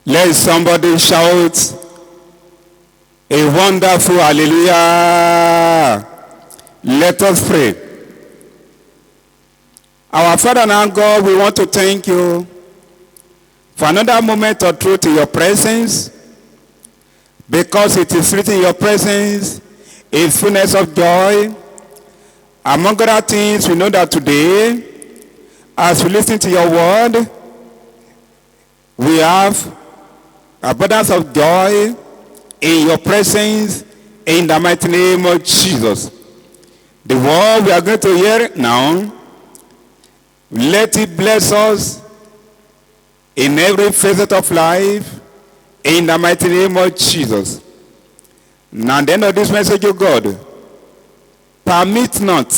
Let somebody shout a wonderful hallelujah. Let us pray. Our Father and our God, we want to thank you for another moment of truth in your presence, because it is written in your presence is fullness of joy. Among other things, we know that today, as we listen to your word, we have abundance of joy in your presence, in the mighty name of Jesus. The word we are going to hear now, let it bless us in every facet of life, in the mighty name of Jesus. Now, the end of this message, O God, permit not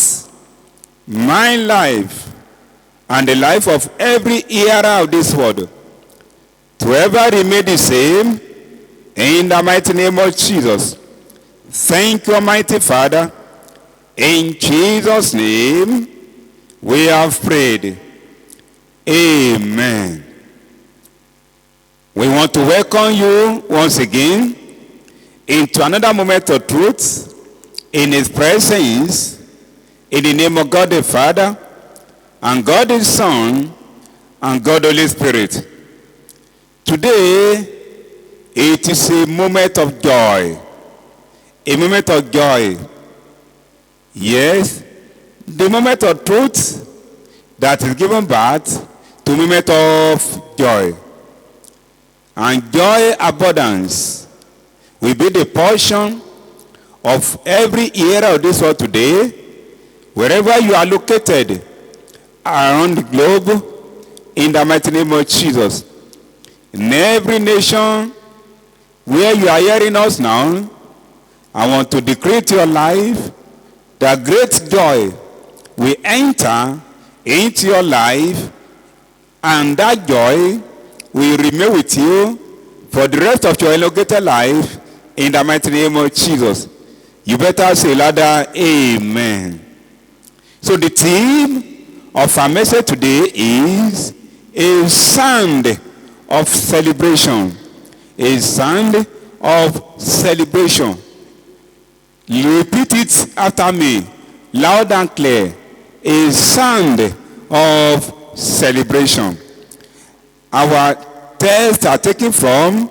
my life and the life of every hearer of this word to ever remain the same, in the mighty name of Jesus. Thank you, Almighty Father. In Jesus' name, we have prayed. Amen. We want to welcome you once again into another moment of truth in his presence, in the name of God the Father, and God the Son, and God the Holy Spirit. Today, it is a moment of joy. A moment of joy. Yes, the moment of truth that is given birth to a moment of joy. And joy abundance will be the portion of every hearer of this world today, wherever you are located around the globe, in the mighty name of Jesus. In every nation where you are hearing us now, I want to decree to your life that great joy will enter into your life, and that joy will remain with you for the rest of your elongated life, in the mighty name of Jesus. You better say louder, amen. So the theme of our message today is a sound of celebration. A sound of celebration. Repeat it after me, loud and clear. A sound of celebration. Our texts are taken from,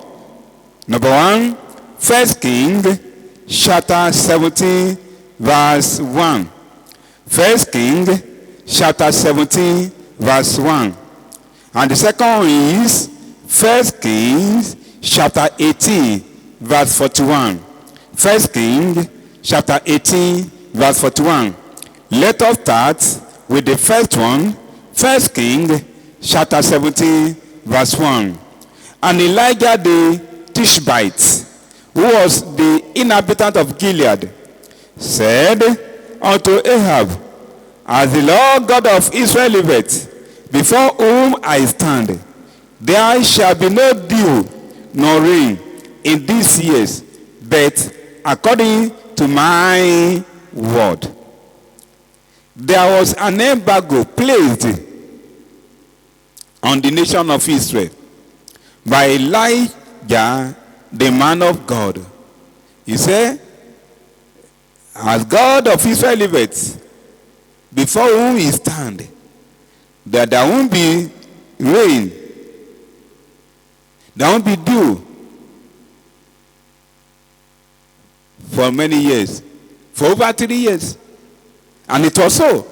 number 1, 1 Kings chapter 17, verse 1. 1 Kings chapter 17, verse 1. And the second one is 1 Kings chapter 18, verse 41. 1 Kings chapter 18, verse 41. Let us start with the first one, 1 Kings chapter 17, verse 1. And Elijah the Tishbite, who was the inhabitant of Gilead, said unto Ahab, as the Lord God of Israel liveth, before whom I stand, there shall be no dew nor rain in these years, but according to my word. There was an embargo placed on the nation of Israel by Elijah, the man of God. He said, as God of Israel liveth, before whom he stand, that there won't be rain, there won't be dew for many years, for over 3 years. And it was so.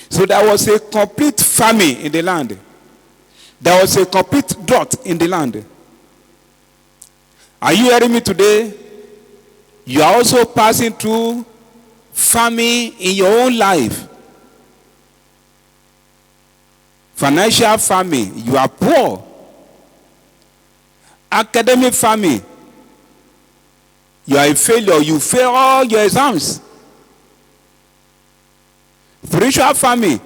So there was a complete famine in the land. There was a complete drought in the land. Are you hearing me today? You are also passing through famine in your own life. Financial famine, you are poor. Academic famine, you are a failure, you fail all your exams. Spiritual famine,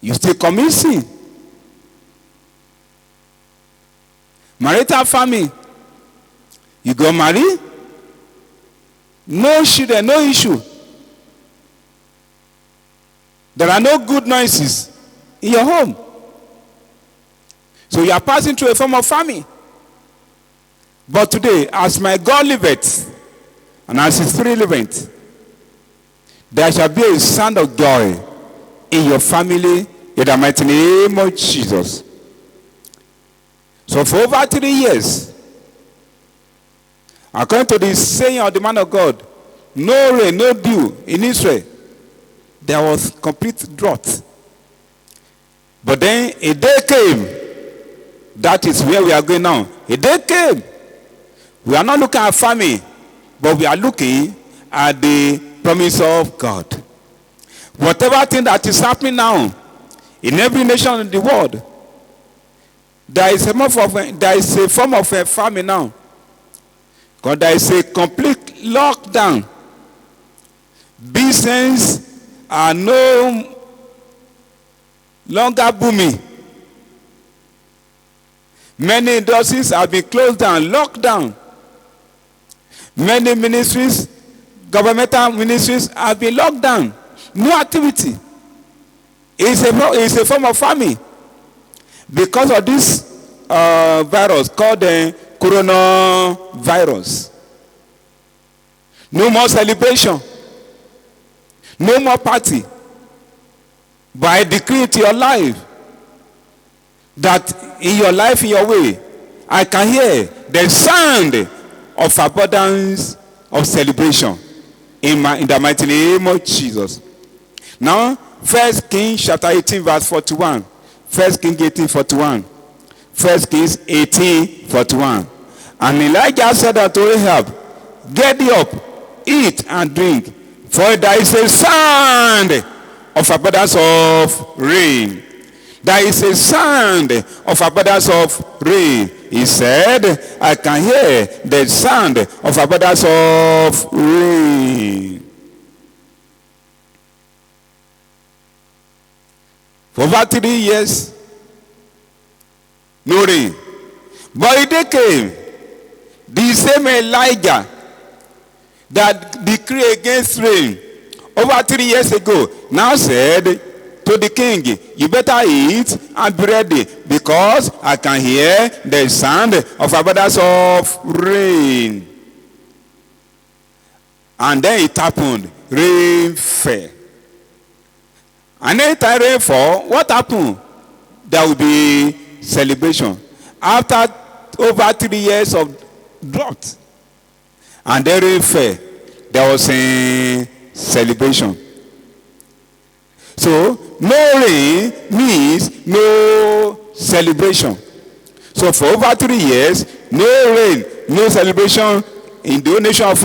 you still commit sin. Marital famine, you go marry, no children, no issue. There are no good noises in your home. So you are passing through a form of famine. But today, as my God liveth, and as his spirit liveth, there shall be a sound of joy in your family in the mighty name of Jesus. So for over 3 years, according to the saying of the man of God, no rain, no dew in Israel. There was complete drought. But then a day came. That is where we are going now. A day came. We are not looking at famine, but we are looking at the promise of God. Whatever thing that is happening now in every nation in the world, there is a form of a famine now. Because there is a complete lockdown. Business are no longer booming. Many industries have been closed down, locked down. Many ministries, governmental ministries have been locked down. No activity. It's a form of famine. Because of this virus called the coronavirus. No more celebration. No more party. But I decree to your life that in your life, in your way, I can hear the sound of abundance of celebration in the mighty name of Jesus. Now, 1 Kings chapter 18 verse 41. 1 Kings 18:41. 1 Kings 18:41. And Elijah said unto Ahab, get thee up, eat and drink, for there is a sound of abundance of rain. There is a sound of abundance of rain. He said, I can hear the sound of abundance of rain. For over 3 years, no rain. But a day came, the same Elijah that decreed against rain over 3 years ago now said to the king, you better eat and be ready, because I can hear the sound of abundance of rain. And then it happened. Rain fell. And anytime rain fall, what happened? There will be celebration. After over 3 years of drought, and then rain fell, there was a celebration. So no rain means no celebration. So for over 3 years, no rain, no celebration in the nation of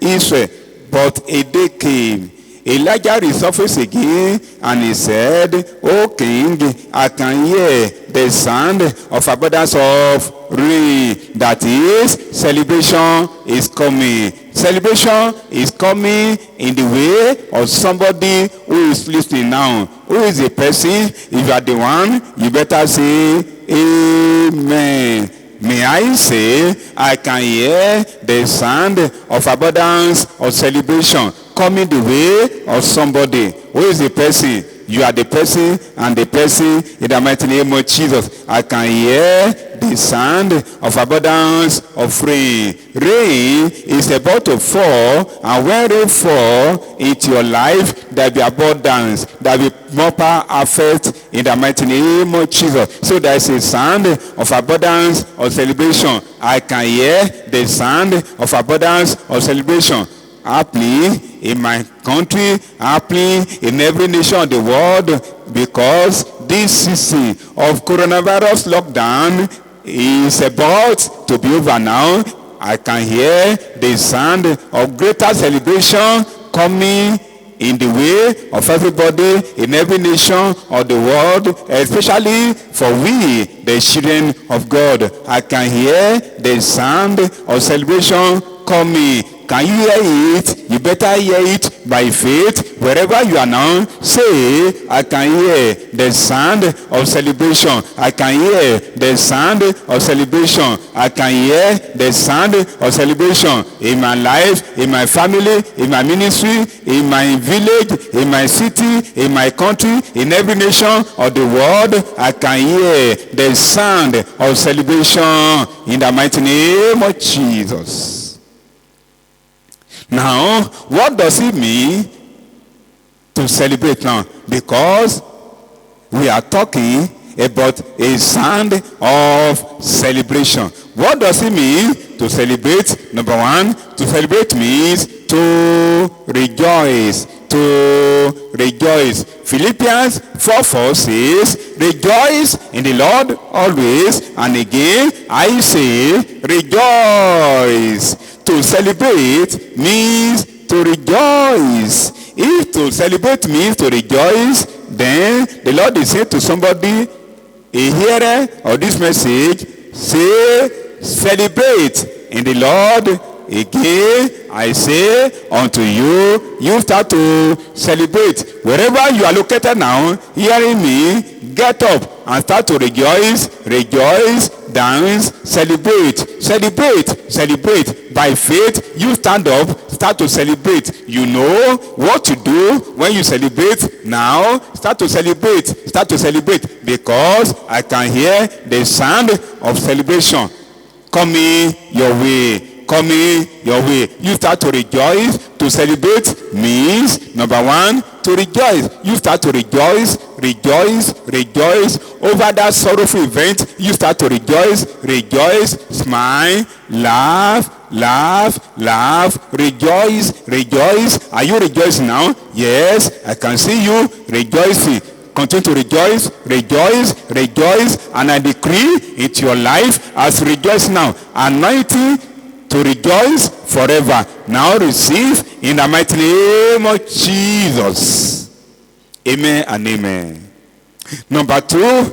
Israel. But a day came. Elijah resurfaced again, and he said, O king, I can hear the sound of abundance of rain. That is, celebration is coming. Celebration is coming in the way of somebody who is listening now. Who is the person? If you are the one, you better say amen. May I say, I can hear the sound of abundance of celebration coming the way of somebody. Who is the person? You are the person, and the person in the mighty name of Jesus. I can hear the sound of abundance of rain. Rain is about to fall, and when rain fall into your life, there will be abundance. There will be more power effect in the mighty name of Jesus. So there is a sound of abundance of celebration. I can hear the sound of abundance of celebration happening in my country, happening in every nation of the world, because this season of coronavirus lockdown is about to be over now. I can hear the sound of greater celebration coming in the way of everybody in every nation of the world, especially for we, the children of God. I can hear the sound of celebration coming Can you hear it? You better hear it by faith. Wherever you are now, say, I can hear the sound of celebration. I can hear the sound of celebration. I can hear the sound of celebration in my life, in my family, in my ministry, in my village, in my city, in my country, in every nation of the world. I can hear the sound of celebration in the mighty name of Jesus. Now, what does it mean to celebrate now? Because we are talking about a sound of celebration. What does it mean to celebrate? Number one, to celebrate means to rejoice. To rejoice. Philippians 4:4 says, rejoice in the Lord always, and again I say rejoice. To celebrate means to rejoice. If to celebrate means to rejoice, then the Lord is saying to somebody, a hearer of this message, say, celebrate in the Lord. Again, I say unto you, you start to celebrate. Wherever you are located now, hearing me, get up and start to rejoice, rejoice, dance, celebrate, celebrate, celebrate. By faith, you stand up, start to celebrate. You know what to do when you celebrate. Now, start to celebrate, because I can hear the sound of celebration coming your way. Coming your way. You start to rejoice. To celebrate means, number one, to rejoice. You start to rejoice, rejoice, rejoice over that sorrowful event. You start to rejoice, rejoice, smile, laugh, laugh, laugh, rejoice, rejoice. Are you rejoicing now? Yes, I can see you rejoicing. Continue to rejoice, rejoice, rejoice, and I decree into your life as rejoice now. Anointing to rejoice forever. Now receive in the mighty name of Jesus. Amen and amen. Number two,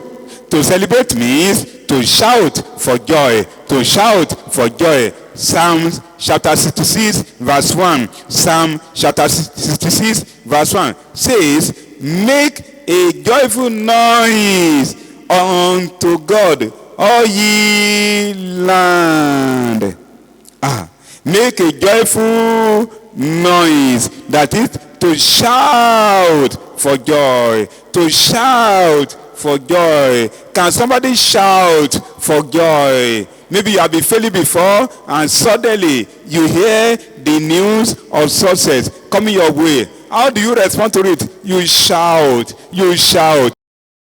to celebrate means to shout for joy. To shout for joy. Psalm chapter 66 verse 1. Psalm chapter 66 verse 1 says, make a joyful noise unto God, all ye land. Make a joyful noise. That is to shout for joy. To shout for joy. Can somebody shout for joy? Maybe you have been failing before and suddenly you hear the news of success coming your way. How do you respond to it? You shout. You shout.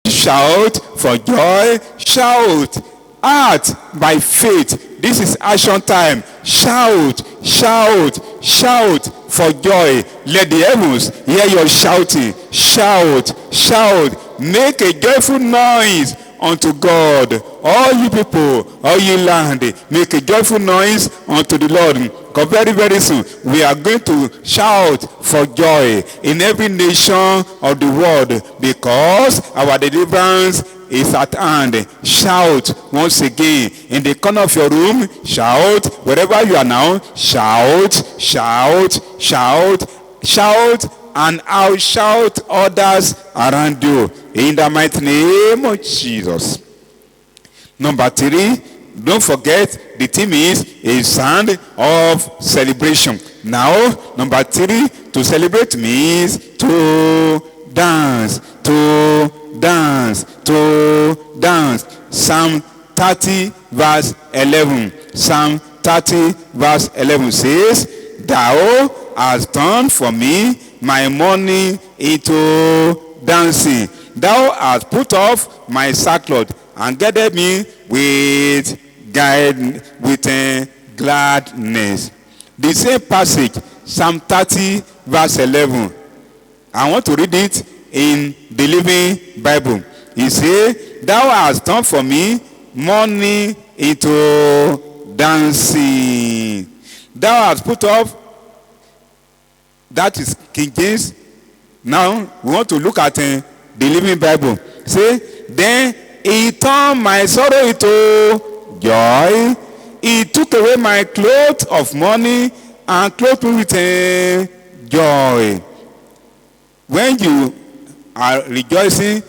Shout for joy. Shout. Act by faith. This is action time. Shout, shout, shout for joy. Let the heavens hear your shouting. Shout, shout. Make a joyful noise unto God. All you people, all you land, make a joyful noise unto the Lord. Because very, very soon, we are going to shout for joy in every nation of the world, because our deliverance is at hand. Shout once again in the corner of your room. Shout wherever you are now. Shout, shout, shout, shout, and I'll shout others around you in the mighty name of Jesus. Number three, don't forget the theme is a sound of celebration. Now, number three, to celebrate means to dance, to dance, to dance. Psalm 30 verse 11. Psalm 30 verse 11 says, thou hast turned for me my mourning into dancing. Thou hast put off my sackcloth and gathered me with gladness. The same passage, Psalm 30 verse 11. I want to read it in the Living Bible. He says, thou hast turned for me mourning into dancing. Thou hast put off, that is King James. Now we want to look at the Living Bible. Say, then he turned my sorrow into joy. He took away my clothes of mourning and clothe me with joy. When you are rejoicing,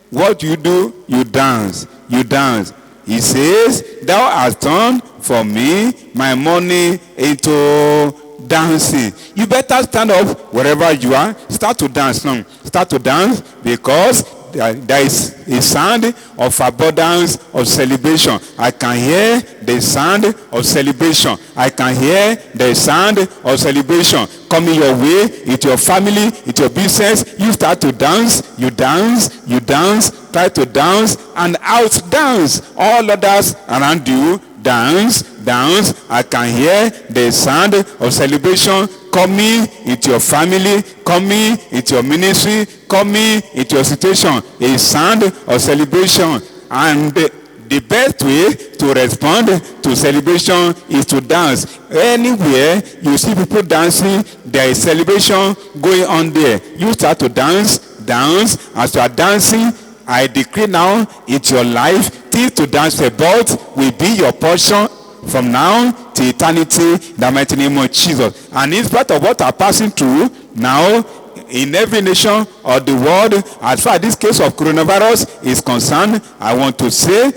what do? You dance. You dance. He says, thou hast turned for me my mourning into dancing. You better stand up wherever you are. Start to dance now. Start to dance, because there is a sound of abundance, of celebration. I can hear the sound of celebration. I can hear the sound of celebration coming your way, with your family, with your business. You start to dance. You dance. You dance. Try to dance and out dance all others around you. Dance, dance. I can hear the sound of celebration coming into your family, coming into your ministry, coming into your situation. A sound of celebration. And the best way to respond to celebration is to dance. Anywhere you see people dancing, there is celebration going on there. You start to dance, dance. As you are dancing, I decree now into your life, things to dance about will be your portion from now to eternity, in the mighty name of Jesus. And in spite of what are passing through now in every nation of the world, as far as this case of coronavirus is concerned, I want to say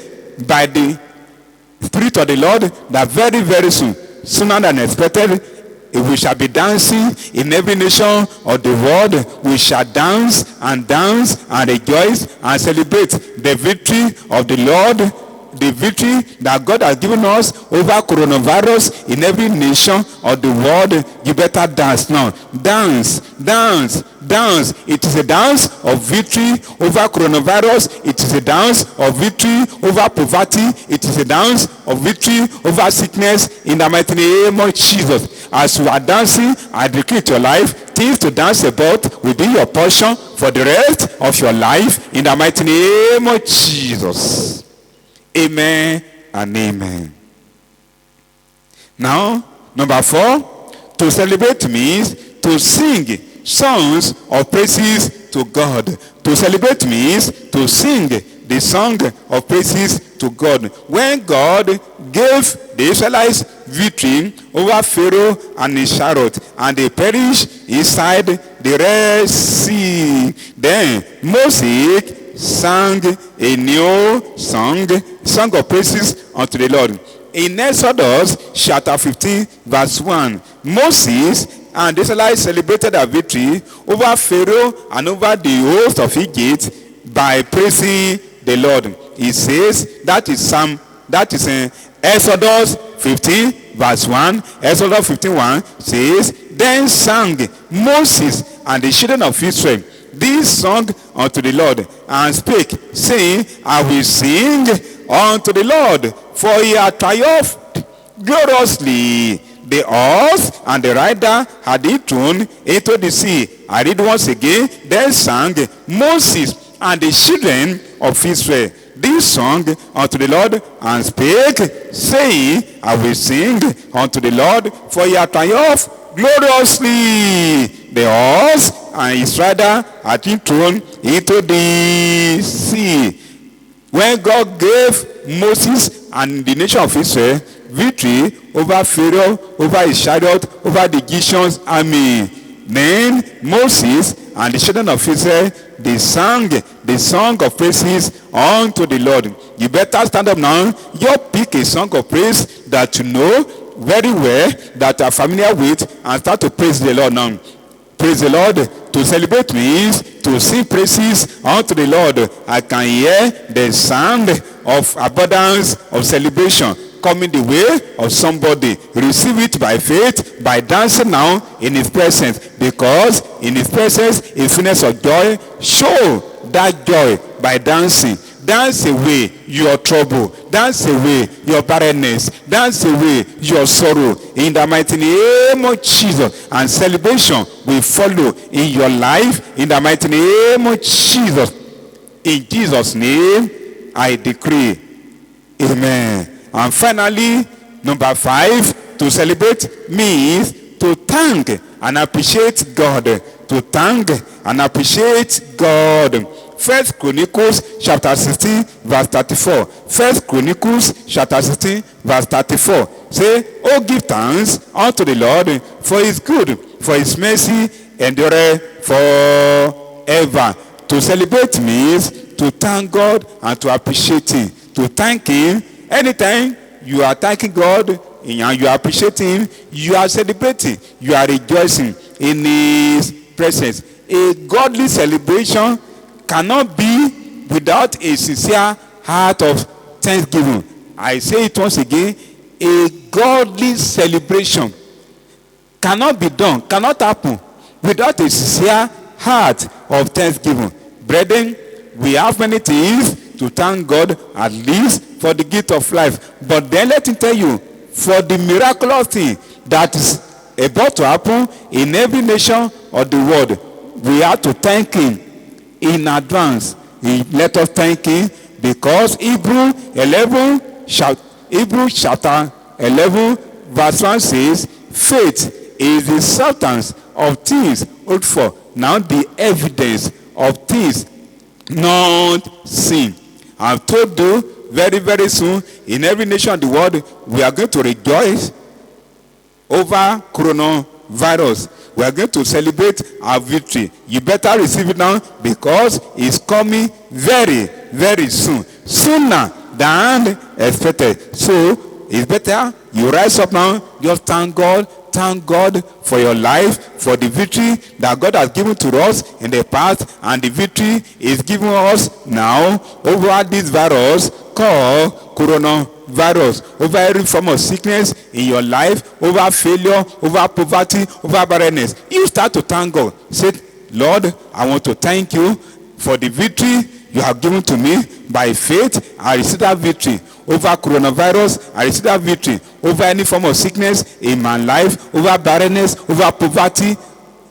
by the Spirit of the Lord that very, very soon, sooner than expected, we shall be dancing in every nation of the world. We shall dance and rejoice and celebrate the victory of the Lord, the victory that God has given us over coronavirus in every nation of the world. You better dance now. Dance, dance, dance. It is a dance of victory over coronavirus. It is a dance of victory over poverty. It is a dance of victory over sickness, in the mighty name of Jesus. As you are dancing, I decree to your life, things to dance about will be your portion for the rest of your life, in the mighty name of Jesus. Amen and amen. Now, number 4, to celebrate means to sing songs of praises to God. To celebrate means to sing the song of praises to God. When God gave the Israelites victory over Pharaoh and his chariot, and they perished inside the Red Sea, then Moses sang a new song of praises unto the Lord. In Exodus chapter 15 verse 1, Moses and the Israelites celebrated their victory over Pharaoh and over the host of Egypt by praising the Lord. He says, that is in Exodus 15 verse 1. Exodus 15:1 says, then sang Moses and the children of Israel this song unto the Lord, and spake, saying, I will sing unto the Lord, for he hath triumphed gloriously. The horse and the rider had he thrown into the sea. I read once again. Then sang Moses and the children of Israel this song unto the Lord, and spake, saying, I will sing unto the Lord, for he hath triumphed gloriously. The horse and his rider had been thrown into the sea. When God gave Moses and the nation of Israel victory over Pharaoh, over his chariot, over the Egyptians' army, then Moses and the children of Israel, they sang the song of praises unto the Lord. You better stand up now. You pick a song of praise that you know very well, that are familiar with, and start to praise the Lord now. Praise the Lord. To celebrate means to sing praises unto the Lord. I can hear the sound of abundance, of celebration coming the way of somebody. Receive it by faith, by dancing now in his presence, because in his presence is fullness of joy. Show that joy by dancing. Dance away your trouble. Dance away your barrenness. Dance away your sorrow. In the mighty name of Jesus. And celebration will follow in your life. In the mighty name of Jesus. In Jesus' name, I decree. Amen. And finally, number 5, to celebrate means to thank and appreciate God. To thank and appreciate God. 1 Chronicles chapter 16 verse 34. 1 Chronicles chapter 16 verse 34. Say, Oh, give thanks unto the Lord, for his good, for his mercy endureth forever. To celebrate means to thank God and to appreciate him. To thank him, anytime you are thanking God and you are appreciating him, you are celebrating, you are rejoicing in his presence. A godly celebration cannot be without a sincere heart of thanksgiving. I say it once again, a godly celebration cannot be done, cannot happen without a sincere heart of thanksgiving. Brethren, we have many things to thank God, at least for the gift of life. But then let me tell you, for the miraculous thing that is about to happen in every nation of the world, we have to thank him in advance. Let us thank him, because Hebrews chapter 11 verse 1 says, faith is the substance of things hoped for, now the evidence of things not seen. I've told you, very, very soon, in every nation of the world, we are going to rejoice over coronavirus. We are going to celebrate our victory. You better receive it now, because it's coming very, very soon. Sooner than expected. So, it's better you rise up now. Just thank God. Thank God for your life, for the victory that God has given to us in the past, and the victory is given us now over this virus called coronavirus, over every form of sickness in your life, over failure, over poverty, over barrenness. You start to thank God. Say, Lord, I want to thank you for the victory you have given to me. By faith, I receive that victory. Over coronavirus, I receive that victory. Over any form of sickness in my life, over barrenness, over poverty.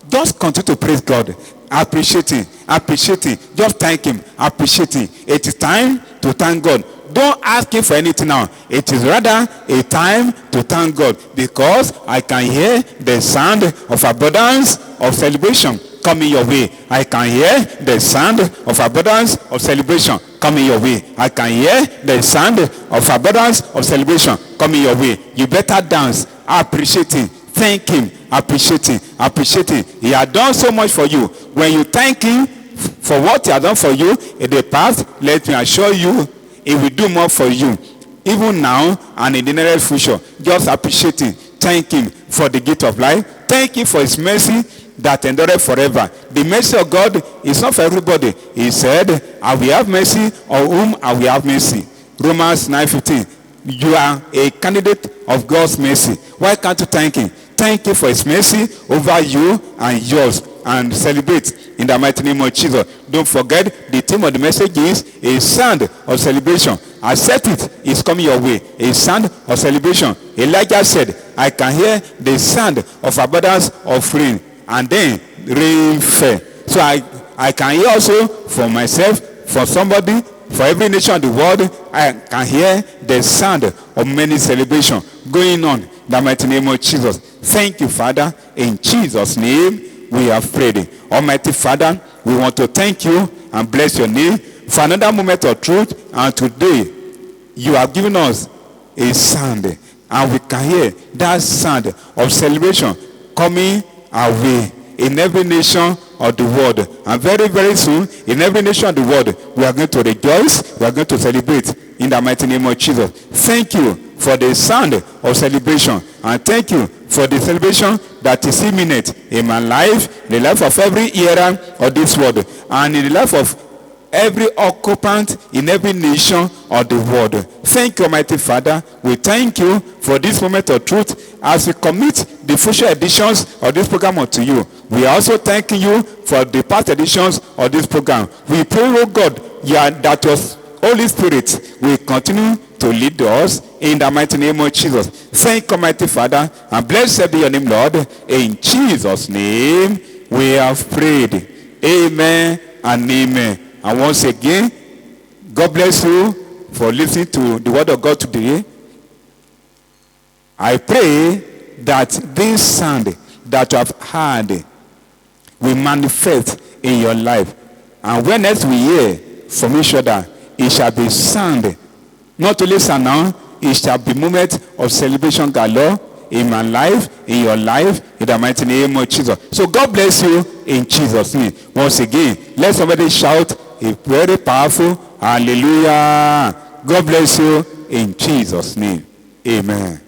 Just continue to praise God. Appreciate him. Appreciate him. Just thank him. Appreciate him. It is time to thank God. Don't ask him for anything now. It is rather a time to thank God, because I can hear the sound of abundance of celebration coming your way. I can hear the sound of abundance of celebration coming your way. I can hear the sound of abundance of celebration coming your way. You better dance. Appreciate him. Thank him. Appreciate him. Appreciate him. He has done so much for you. When you thank him for what he has done for you in the past, let me assure you, he will do more for you, even now and in the near future. Just appreciate him. Thank him for the gift of life. Thank him for his mercy that endureth forever. The mercy of God is not for everybody. He said, I will have mercy on whom I will have mercy. Romans 9:15. You are a candidate of God's mercy. Why can't you thank him? Thank him for his mercy over you and yours, and celebrate in the mighty name of Jesus. Don't forget, the theme of the message is a sound of celebration. Accept it. It's coming your way. A sound of celebration. Elijah said, I can hear the sound of abundance of rain. And then rain fell. So I can hear also for myself, for somebody, for every nation of the world, I can hear the sound of many celebrations going on in the mighty name of Jesus. Thank you, Father. In Jesus' name, we have prayed. Almighty Father, we want to thank you and bless your name for another moment of truth. And today, you have given us a sound, and we can hear that sound of celebration coming our way in every nation of the world. And very, very soon, in every nation of the world, we are going to rejoice, we are going to celebrate in the mighty name of Jesus. Thank you for the sound of celebration, and thank you for the celebration that is imminent in my life, in the life of every era of this world, and in the life of every occupant in every nation of the world. Thank you, Almighty Father. We thank you for this moment of truth as we commit the future editions of this program unto you. We are also thanking you for the past editions of this program. We pray, oh God, that your Holy Spirit will continue to lead us in the mighty name of Jesus. Thank you, Almighty Father, and blessed be your name, Lord. In Jesus' name we have prayed. Amen and amen. And once again, God bless you for listening to the word of God today. I pray that this sound that you have heard will manifest in your life. And when else we hear from each other, it shall be sound. Not only sound now, it shall be moment of celebration galore in my life, in your life, in the mighty name of Jesus. So God bless you in Jesus' name. Once again, let somebody shout a very powerful hallelujah. God bless you in Jesus' name. Amen.